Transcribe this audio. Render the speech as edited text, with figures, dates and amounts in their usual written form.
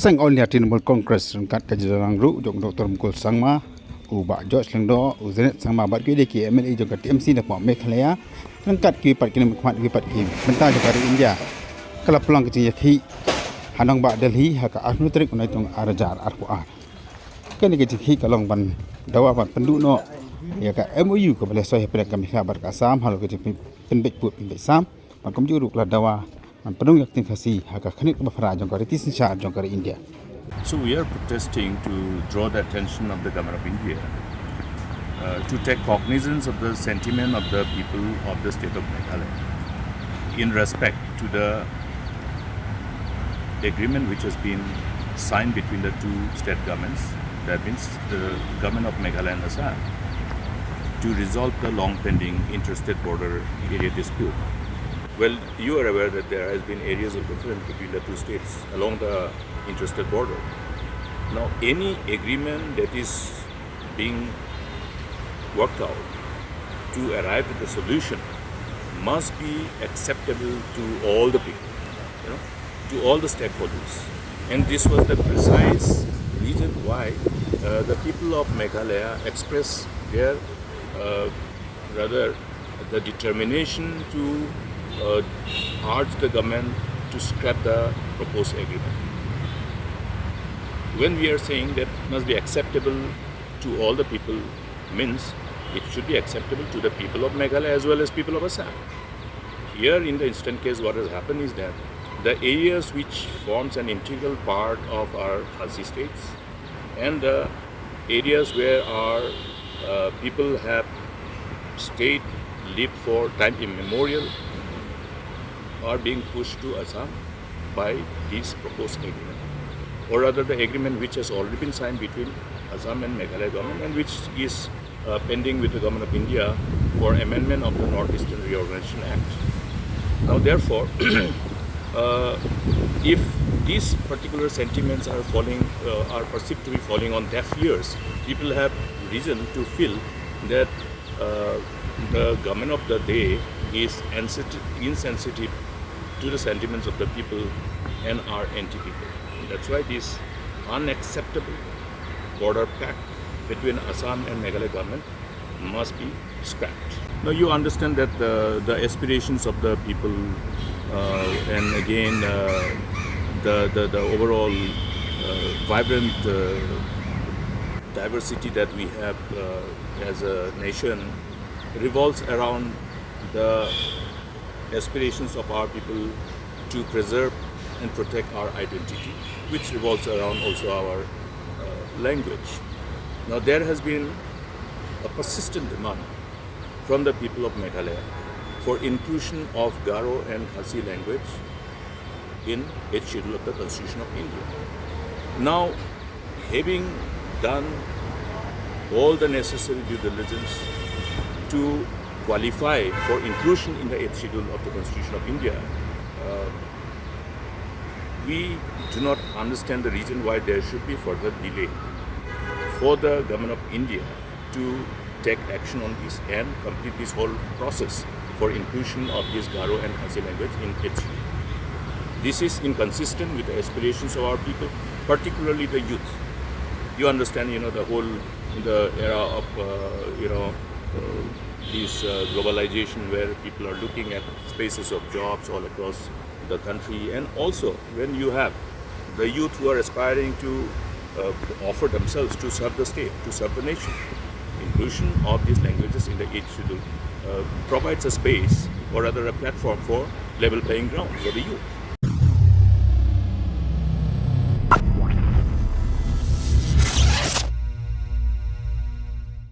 Sang olnya Trinamool Congress rangkat kajian ru jong Dr. Mukul Sangma ubak George Lengdo uzenet Sangma bat ki deki MLA jong TMC na pom Meghalaya rangkat ki pat kini mukmat ki pat ki bentar jong dari India kala pulang ke Iakhih hanang ba Delhi haka arnu trik unai tong arajar arpuar kini ke Iakhih kalong ban dawa ban penduk no ya ka MOU ko boleh soh pada kami khabar ka Assam halo ke penbek put penbek Sam makom juru kala dawa Pynrung Ktien Khasi haka khanik ba fara jong kari tisin sha jong kari India. So we are protesting to draw the attention of the government of India to take cognizance of the sentiment of the people of the state of Meghalaya in respect to the agreement which has been signed between the two state governments, that means the government of Meghalaya and Assam, to resolve the long-pending interstate border area dispute. Well, you are aware that there has been areas of difference between the two states along the interstate border. Now, any agreement that is being worked out to arrive at the solution must be acceptable to all the people, to all the stakeholders. And this was the precise reason why the people of Meghalaya expressed their the determination to urge the government to scrap the proposed agreement. When we are saying that it must be acceptable to all the people, means it should be acceptable to the people of Meghalaya as well as people of Assam. Here in the instant case, what has happened is that the areas which forms an integral part of our Khasi states and the areas where our people have stayed, lived for time immemorial, are being pushed to Assam by this proposed agreement, or rather the agreement which has already been signed between Assam and Meghalaya government and which is pending with the government of India for amendment of the Northeastern Reorganization Act. Now therefore, if these particular sentiments are are perceived to be falling on deaf ears, people have reason to feel that the government of the day is insensitive to the sentiments of the people and are anti-people. That's why this unacceptable border pact between Assam and Meghalaya government must be scrapped. Now you understand that the aspirations of the people and again the overall vibrant diversity that we have as a nation revolves around the aspirations of our people to preserve and protect our identity, which revolves around also our language. Now there has been a persistent demand from the people of Meghalaya for inclusion of Garo and Khasi language in 8th schedule of the Constitution of India. Now, having done all the necessary due diligence to qualify for inclusion in the 8th schedule of the Constitution of India, we do not understand the reason why there should be further delay for the government of India to take action on this and complete this whole process for inclusion of this Garo and Khasi language in 8th schedule. This is inconsistent with the aspirations of our people, particularly the youth. You understand, the whole the era of this globalization where people are looking at spaces of jobs all across the country, and also when you have the youth who are aspiring to offer themselves to serve the state, to serve the nation. Inclusion of these languages in the 8th schedule provides a space, or rather a platform for level playing ground for the youth.